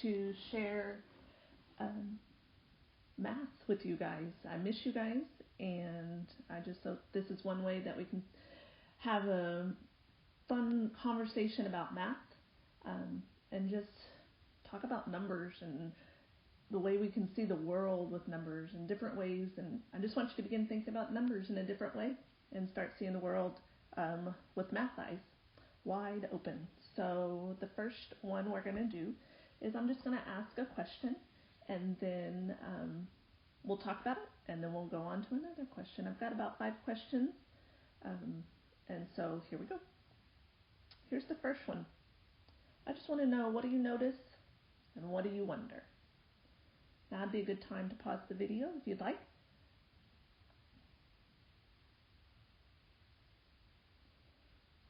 to share math with you guys. I miss you guys, and I just hope this is one way that we can have a fun conversation about math, and just talk about numbers and the way we can see the world with numbers in different ways. And I just want you to begin thinking about numbers in a different way and start seeing the world with math eyes, wide open. So the first one we're going to do is I'm just going to ask a question, and then we'll talk about it, and then we'll go on to another question. I've got about 5 questions, and so here we go. Here's the first one. I just want to know, what do you notice and what do you wonder? Now would be a good time to pause the video if you'd like.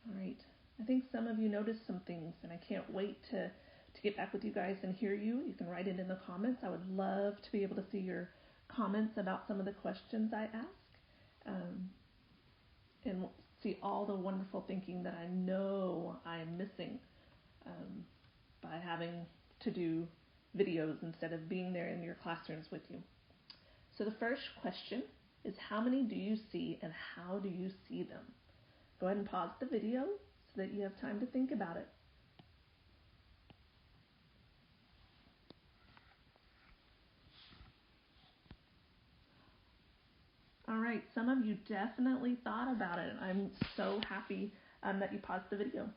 All right. I think some of you noticed some things, and I can't wait to get back with you guys and hear you. You can write it in the comments. I would love to be able to see your comments about some of the questions I ask, and see all the wonderful thinking that I know I am missing by having to do videos instead of being there in your classrooms with you. So the first question is, how many do you see and how do you see them? Go ahead and pause the video so that you have time to think about it. All right, some of you definitely thought about it. I'm so happy that you paused the video.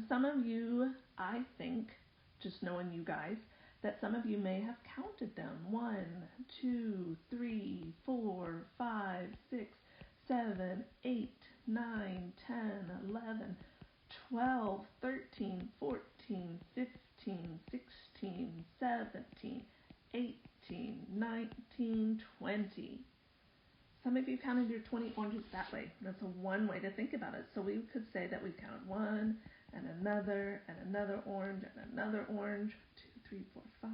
Some of you, I think, just knowing you guys, that some of you may have counted them. 1, 2, 3, 4, 5, 6, 7, 8, 9, 10, 11, 12, 13, 14, 15, 16, 17, 18, 19, 20. Some of you counted your 20 oranges that way. That's one way to think about it. So we could say that we counted one and another orange and another orange. 2, 3, 4, 5,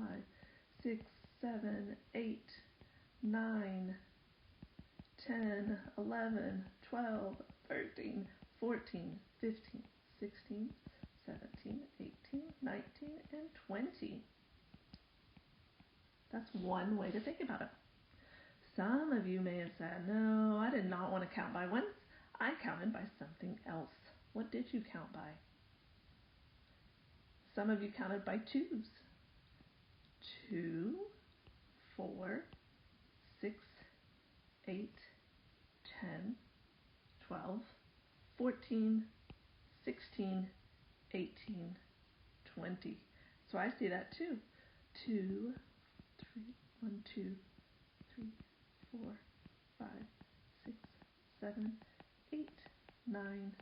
6, 7, 8, 9, 10, 11, 12, 13, 14, 15, 16, 17, 18, 19, and 20. That's one way to think about it. Some of you may have said, no, I did not want to count by ones. I counted by something else. What did you count by? Some of you counted by 2s. 2, 4, 6, 8, 10, 12, 14, 16, 18, 20. So I see that too. 2, 3, 1, 2, 3, 4, 5, 6, 7, 8, 9,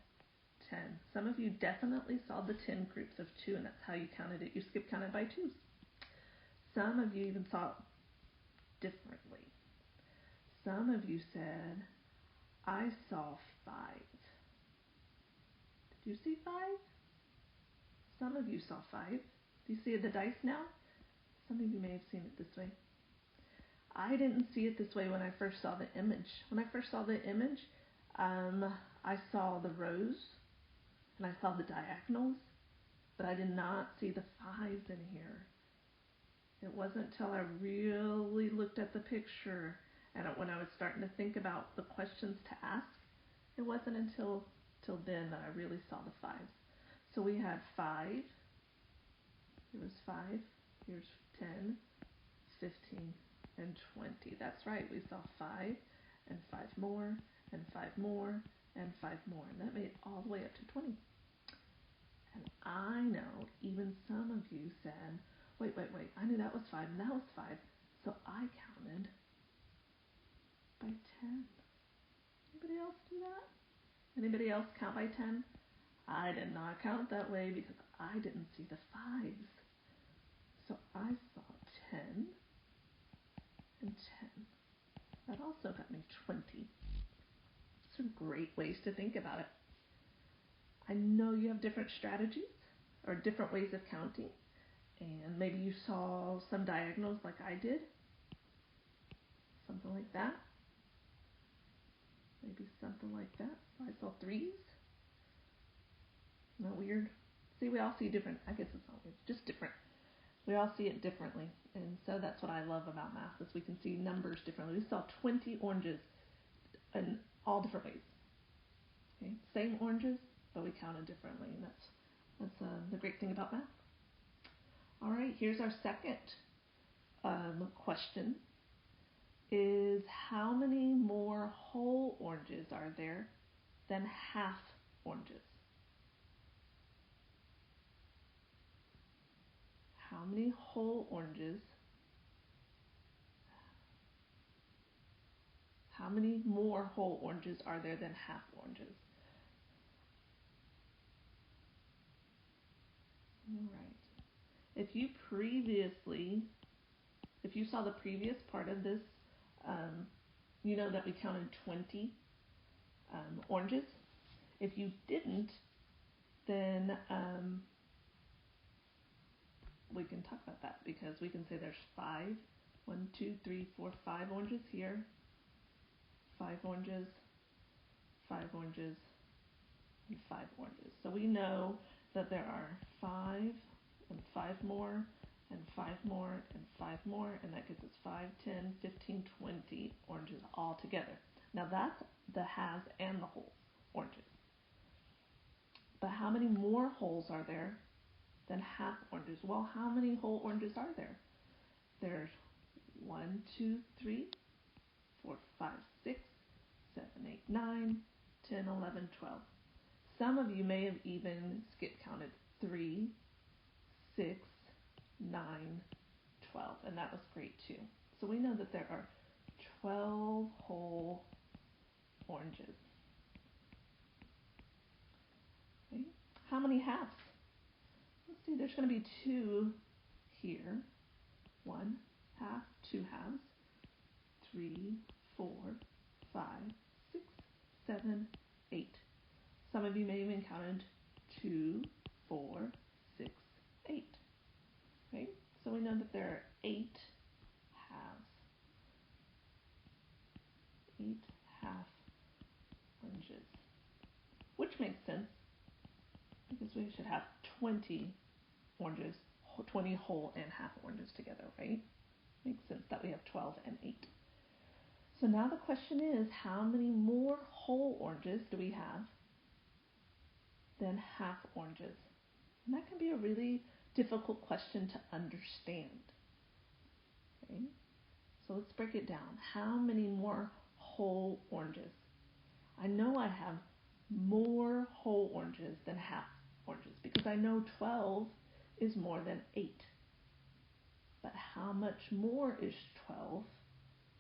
10. Some of you definitely saw the 10 groups of 2, and that's how you counted it. You skip counted by 2s. Some of you even saw it differently. Some of you said, I saw 5. Did you see 5? Some of you saw 5. Do you see the dice now? Some of you may have seen it this way. I didn't see it this way when I first saw the image. When I first saw the image, I saw the rows and I saw the diagonals, but I did not see the 5s in here. It wasn't until I really looked at the picture and when I was starting to think about the questions to ask, it wasn't until then that I really saw the 5s. So we had 5, here was 5, here's 10, 15, and 20. That's right, we saw 5 and 5 more and 5 more and 5 more, and that made it all the way up to 20. And I know even some of you said, wait, I knew that was 5 and that was 5, so I counted by 10. Anybody else do that? Anybody else count by 10? I did not count that way because I didn't see the 5s. So I saw 10 and 10. That also got me 20. Some great ways to think about it. I know you have different strategies or different ways of counting, and maybe you saw some diagonals like I did, something like that. Maybe something like that. I saw 3s. Isn't that weird? See, we all see different. I guess it's not weird, just different. we all see it differently. And so that's what I love about math, is we can see numbers differently. We saw 20 oranges in all different ways. Okay? Same oranges, but we counted differently. And that's the great thing about math. All right, here's our second question. Is how many more whole oranges are there than half oranges? How many whole oranges? How many more whole oranges are there than half oranges? All right. If you saw the previous part of this, you know that we counted 20 oranges. If you didn't, then we can talk about that, because we can say there's 5, 1, 2, 3, 4, 5 oranges here, 5 oranges, 5 oranges, and 5 oranges. So we know that there are 5 and 5 more, and 5 more, and 5 more, and that gives us 5, 10, 15, 20 oranges all together. Now that's the halves and the whole oranges. But how many more wholes are there than half oranges? Well, how many whole oranges are there? There's 1, 2, 3, 4, 5, 6, 7, 8, 9, 10, 11, 12. Some of you may have even skip counted 3, 6, 9, 12, and that was great too. So we know that there are 12 whole oranges. Okay. How many halves? Let's see, there's going to be 2 here. 1 half, 2 halves, 3, 4, 5, 6, 7, 8. Some of you may even counted 2, 4, 6, 8. Okay, so we know that there are 8 halves. 8 half oranges, which makes sense, because we should have 20 oranges, 20 whole and half oranges together, right? Makes sense that we have 12 and 8. So now the question is, how many more whole oranges do we have than half oranges? And that can be a really difficult question to understand. Okay? So let's break it down. How many more whole oranges? I know I have more whole oranges than half oranges, because I know 12 is more than 8. But how much more is 12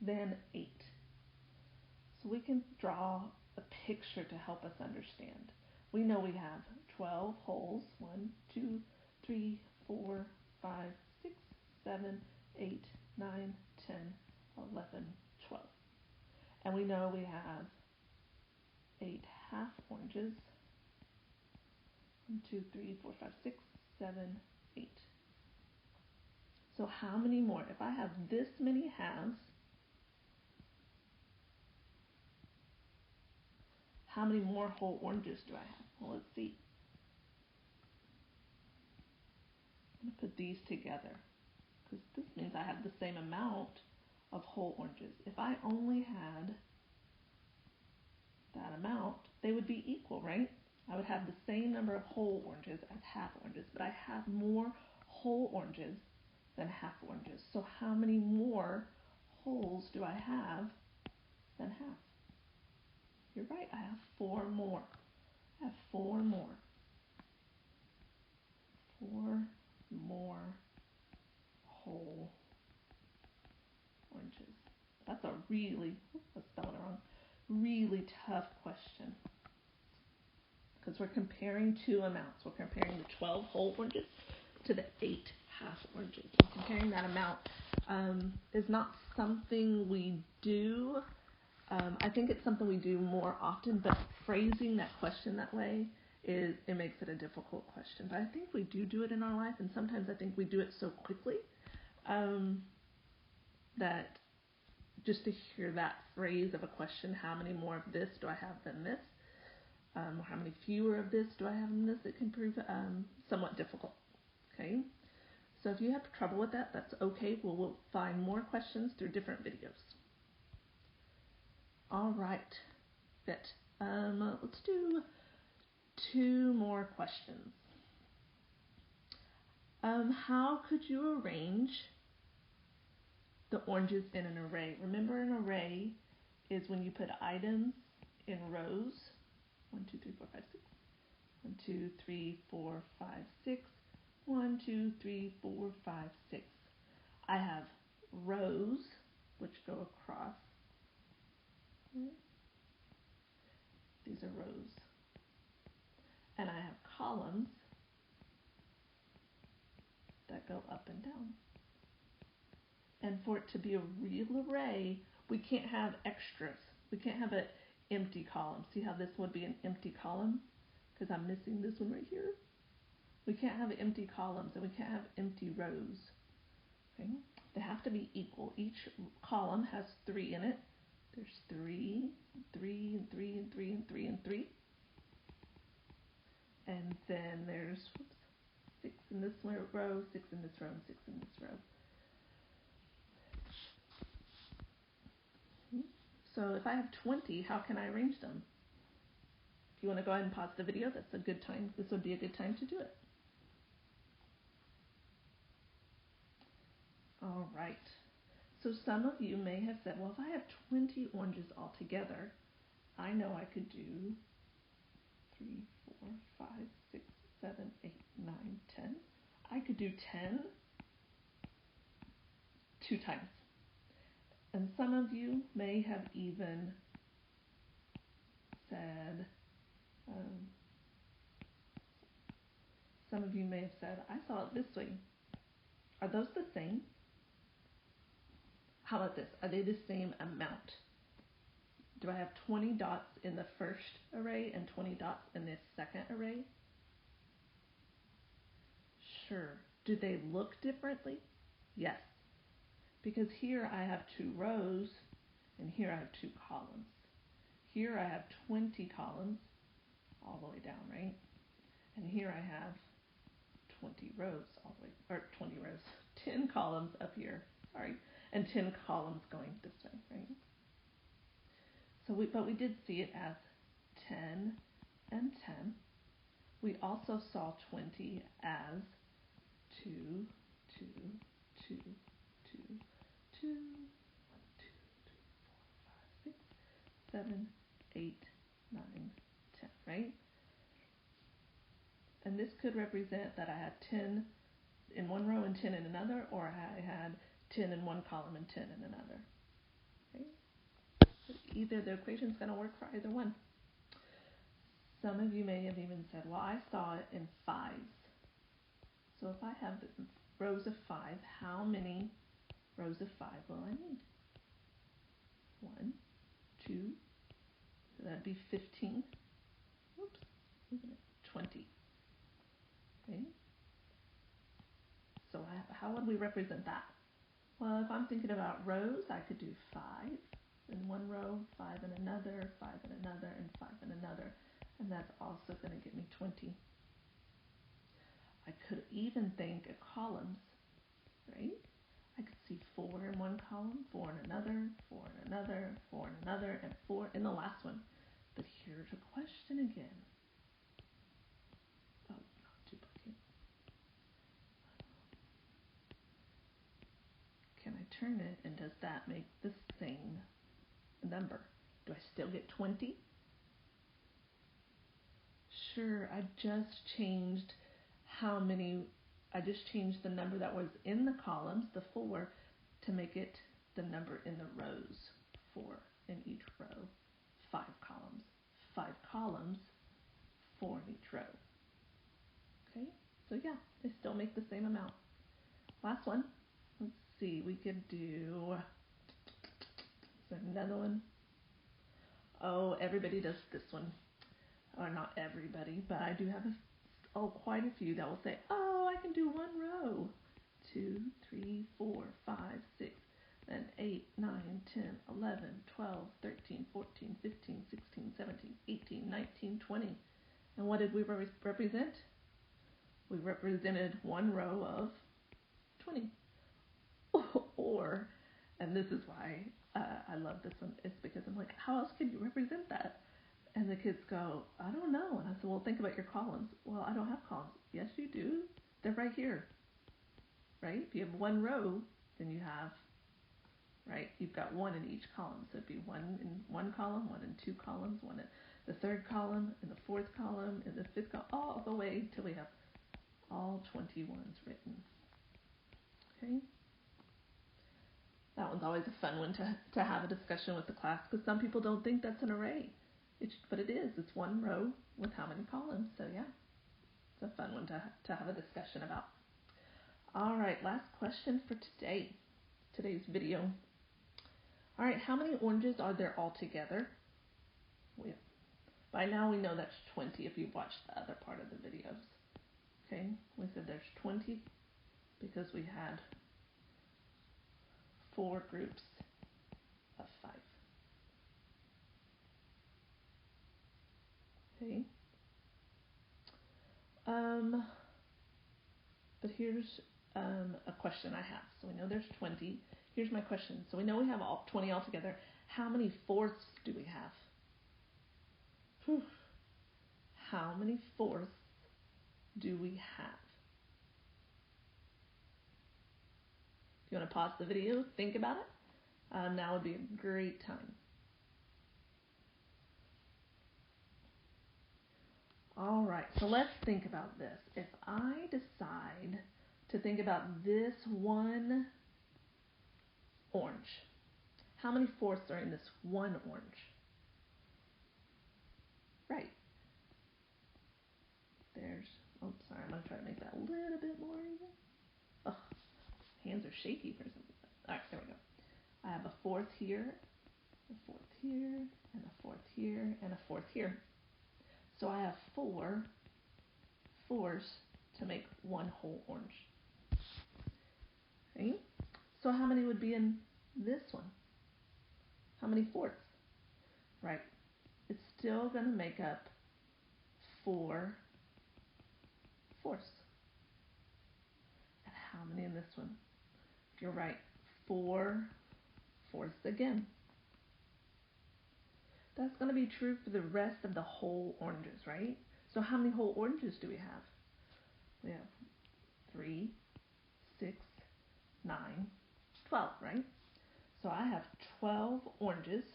than 8? So we can draw a picture to help us understand. We know we have 12 wholes, 1, 2, 3, 4, 5, 6, 7, 8, 9, 10, 11, 12. And we know we have 8 half oranges, 1, 2, 3, 4, 5, 6, 7, 8. So how many more? If I have this many halves, how many more whole oranges do I have? Well, let's see. I'm going to put these together, because this means I have the same amount of whole oranges. If I only had that amount, they would be equal, right? I would have the same number of whole oranges as half oranges, but I have more whole oranges than half oranges. So how many more wholes do I have than half? You're right, I have 4 more. I have 4 more. 4 more whole oranges. That's a really, let's spell it wrong, really tough question, because we're comparing 2 amounts. We're comparing the 12 whole oranges to the 8 half oranges. And comparing that amount is not something we do. I think it's something we do more often, but phrasing that question that way, it makes it a difficult question. But I think we do it in our life, and sometimes I think we do it so quickly that just to hear that phrase of a question, how many more of this do I have than this, or how many fewer of this do I have than this, it can prove somewhat difficult. Okay, So if you have trouble with that, that's okay. We'll find more questions through different videos. All right, good. Let's do 2 more questions. How could you arrange the oranges in an array? Remember, an array is when you put items in rows. 1, 2, 3, 4, 5, 6. 1, 2, 3, 4, 5, 6. 1, 2, 3, 4, 5, 6. I have rows which go across. These are rows. And I have columns that go up and down. And for it to be a real array, we can't have extras. We can't have an empty column. See how this would be an empty column? Because I'm missing this one right here. We can't have empty columns and we can't have empty rows. Okay? They have to be equal. Each column has 3 in it. There's 3, 3, and 3, and 3, and 3, and 3. And then there's 6 in this row, 6 in this row, and 6 in this row. So if I have 20, how can I arrange them? If you want to go ahead and pause the video, that's a good time. This would be a good time to do it. All right. So some of you may have said, well, if I have 20 oranges altogether, I know I could do 3, 4, 5, 6, 7, 8, 9, 10. I could do 10 2 times. And some of you may have even said, I saw it this way. Are those the same? How about this? Are they the same amount? Do I have 20 dots in the first array and 20 dots in this second array? Sure. Do they look differently? Yes. Because here I have 2 rows and here I have 2 columns. Here I have 20 columns all the way down, right? And here I have 20 rows all the way, or 20 rows, 10 columns up here, sorry, and 10 columns going this way, right? So but we did see it as 10 and 10. We also saw 20 as 2, 2, 2, 2, 2, 1, 2, 3, 4, 5, 6, 7, 8, 9, 10, right? And this could represent that I had 10 in one row and 10 in another, or I had 10 in one column and 10 in another. Okay? So either the equation is going to work for either one. Some of you may have even said, well, I saw it in 5s. So if I have rows of 5, how many rows of 5 will I need? 1, 2, so that'd be 15. Oops, 20. Okay. So how would we represent that? Well, if I'm thinking about rows, I could do 5 in one row, 5 in another, 5 in another, and 5 in another. And that's also going to give me 20. I could even think of columns, right? I could see 4 in one column, 4 in another, 4 in another, 4 in another, and 4 in the last one. But here's a question again. Oh, not duplicate. Can I turn it, and does that make the same number? Do I still get 20? Sure, I just changed the number that was in the columns, the 4, to make it the number in the rows, 4 in each row, 5 columns. 5 columns, 4 in each row. Okay, so yeah, they still make the same amount. Last one, let's see, we could do, is there another one? Oh, everybody does this one. Or not everybody, but I do have quite a few that will say, oh, I can do one row. 2, 3, 4, 5, 6, then 8, 9, 10, 11, 12, 13, 14, 15, 16, 17, 18, 19, 20. And what did we represent? We represented one row of 20. Or, and this is why I love this one, it's because I'm like, how else can you represent that? And the kids go, I don't know. And I said, well, think about your columns. Well, I don't have columns. Yes, you do. They're right here, right? If you have one row, then you have, right? You've got one in each column. So it'd be one in one column, one in two columns, one in the third column, in the fourth column, in the fifth column, all the way till we have all 21s written. Okay? That one's always a fun one to have a discussion with the class, because some people don't think that's an array. But it is. It's one row with how many columns. So yeah, it's a fun one to have a discussion about. All right, last question for today's video. All right, how many oranges are there altogether? By now we know that's 20 if you've watched the other part of the videos. Okay, we said there's 20 because we had 4 groups of 5. Okay. But here's a question I have. So we know there's 20. Here's my question. So we know we have 20 altogether. How many fourths do we have? Whew. How many fourths do we have? If you want to pause the video, think about it. Now would be a great time. All right, so let's think about this. If I decide to think about this one orange, how many fourths are in this one orange? Right. There's, oh, sorry, I'm going to try to make that a little bit more even. Oh, hands are shaky for some reason. All right, there we go. I have a fourth here, a fourth here, and a fourth here, and a fourth here. So I have 4 fourths to make one whole orange. Okay? So how many would be in this one? How many fourths? Right. It's still going to make up 4 fourths. And how many in this one? You're right. 4 fourths again. That's going to be true for the rest of the whole oranges, right? So how many whole oranges do we have? We have 3, 6, 9, 12, right? So I have 12 oranges.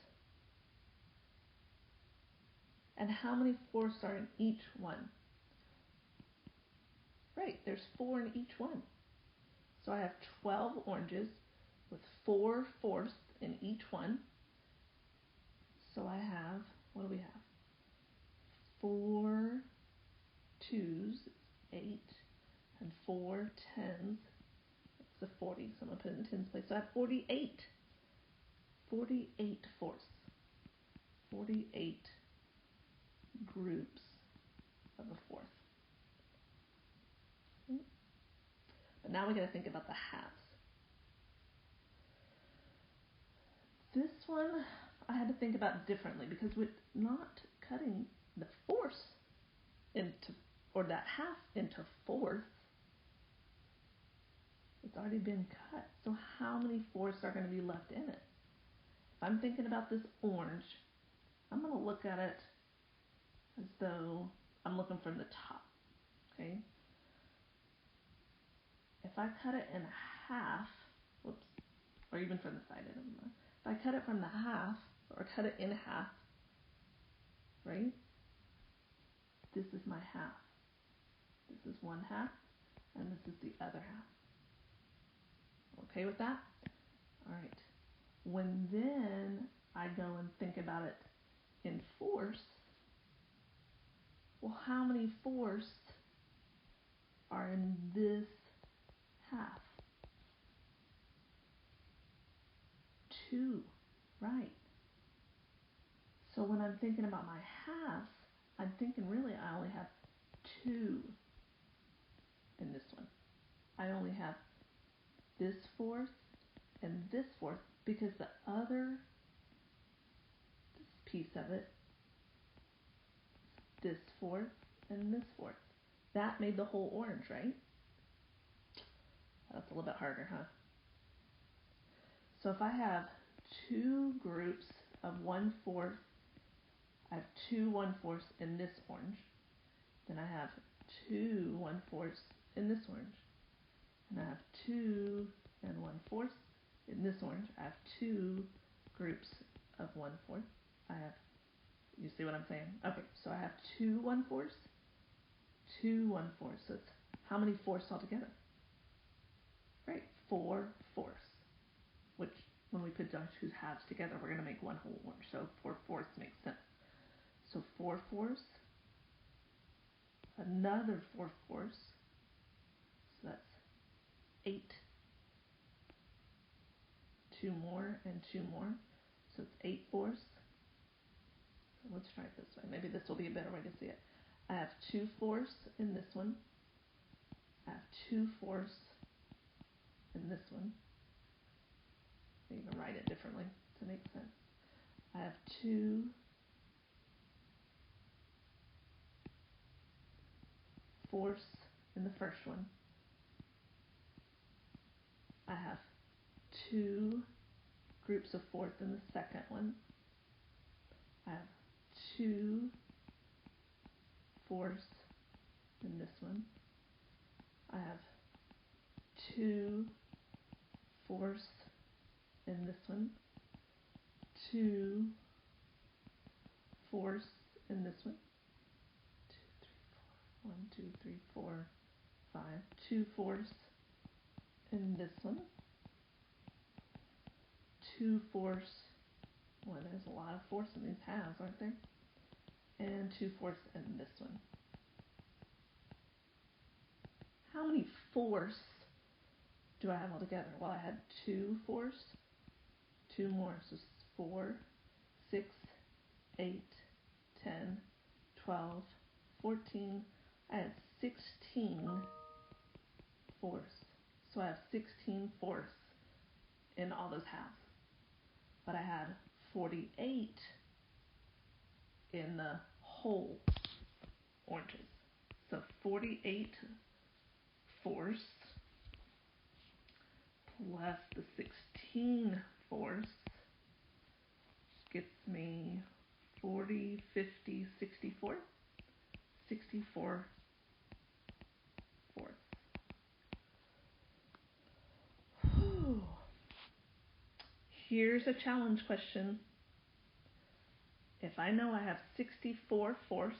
And how many fourths are in each one? Right, there's 4 in each one. So I have 12 oranges with 4 fourths in each one. So I have, what do we have? 4 2s, 8, and 4 10s. That's a 40, so I'm going to put it in tens place. So I have 48. 48 fourths. 48 groups of a fourth. But now we got to think about the halves. This one I had to think about differently because we're not cutting the fourths into, or that half into fourths. It's already been cut. So how many fourths are going to be left in it? If I'm thinking about this orange, I'm going to look at it as though I'm looking from the top. Okay? If I cut it in half, whoops, or even from the side, if I cut it from the half, or cut it in half, right? This is my half. This is one half, and this is the other half. Okay with that? All right. When then I go and think about it in fourths, well, how many fourths are in this half? 2, right. So when I'm thinking about my halves, I'm thinking really I only have 2 in this one. I only have this fourth and this fourth because the other piece of it, this fourth and this fourth, that made the whole orange, right? That's That's a little bit harder, huh? So if I have two groups of 1/4, I have two 1/4 in this orange. Then I have two 1/4 in this orange. And I have 2 and 1/4 in this orange. I have two groups of 1/4. I have, you see what I'm saying? Okay, so I have two 1/4, two 1/4. So it's how many fourths altogether? Right, 4/4, which when we put our two halves together, we're going to make one whole orange. So 4/4 makes sense. So 4/4, another 4/4. So that's 8. 2 more and 2 more. So it's 8/4. So let's try it this way. Maybe this will be a better way to see it. I have 2/4 in this one. I have 2/4 in this one. I even write it differently to make sense. I have 2/4 in the first one. I have two groups of fourths in the second one. I have 2/4 in this one. I have 2/4 in this one. 2/4 in this one. 2, 3, 4. 1, 2, 3, 4, 5. 2/4 in this one. 2/4. Well, there's a lot of fourths in these halves, aren't there? And 2/4 in this one. How many fourths do I have altogether? Well, I had 2/4, 2 more, so 4, 6, 8, 10, 12, 14. I had 16 fourths. So I have 16/4 in all those halves. But I had 48 in the whole oranges. So 48/4 plus the 16/4 gets me 40, 50, 64. 64/4. Whew. Here's a challenge question. If I know I have 64/4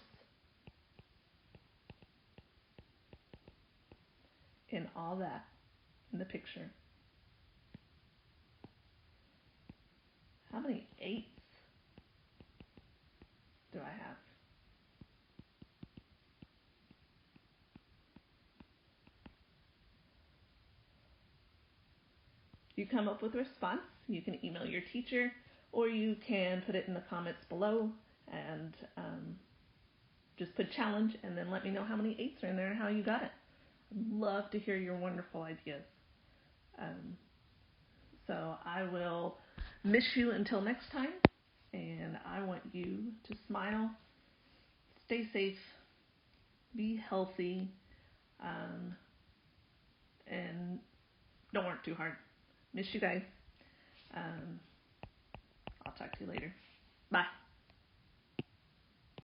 in all that in the picture, how many 8s do I have? You come up with a response. You can email your teacher, or you can put it in the comments below and just put challenge and then let me know how many 8s are in there and how you got it. I'd love to hear your wonderful ideas. So I will miss you until next time, and I want you to smile, stay safe, be healthy, and don't work too hard. Miss you guys. I'll talk to you later. Bye.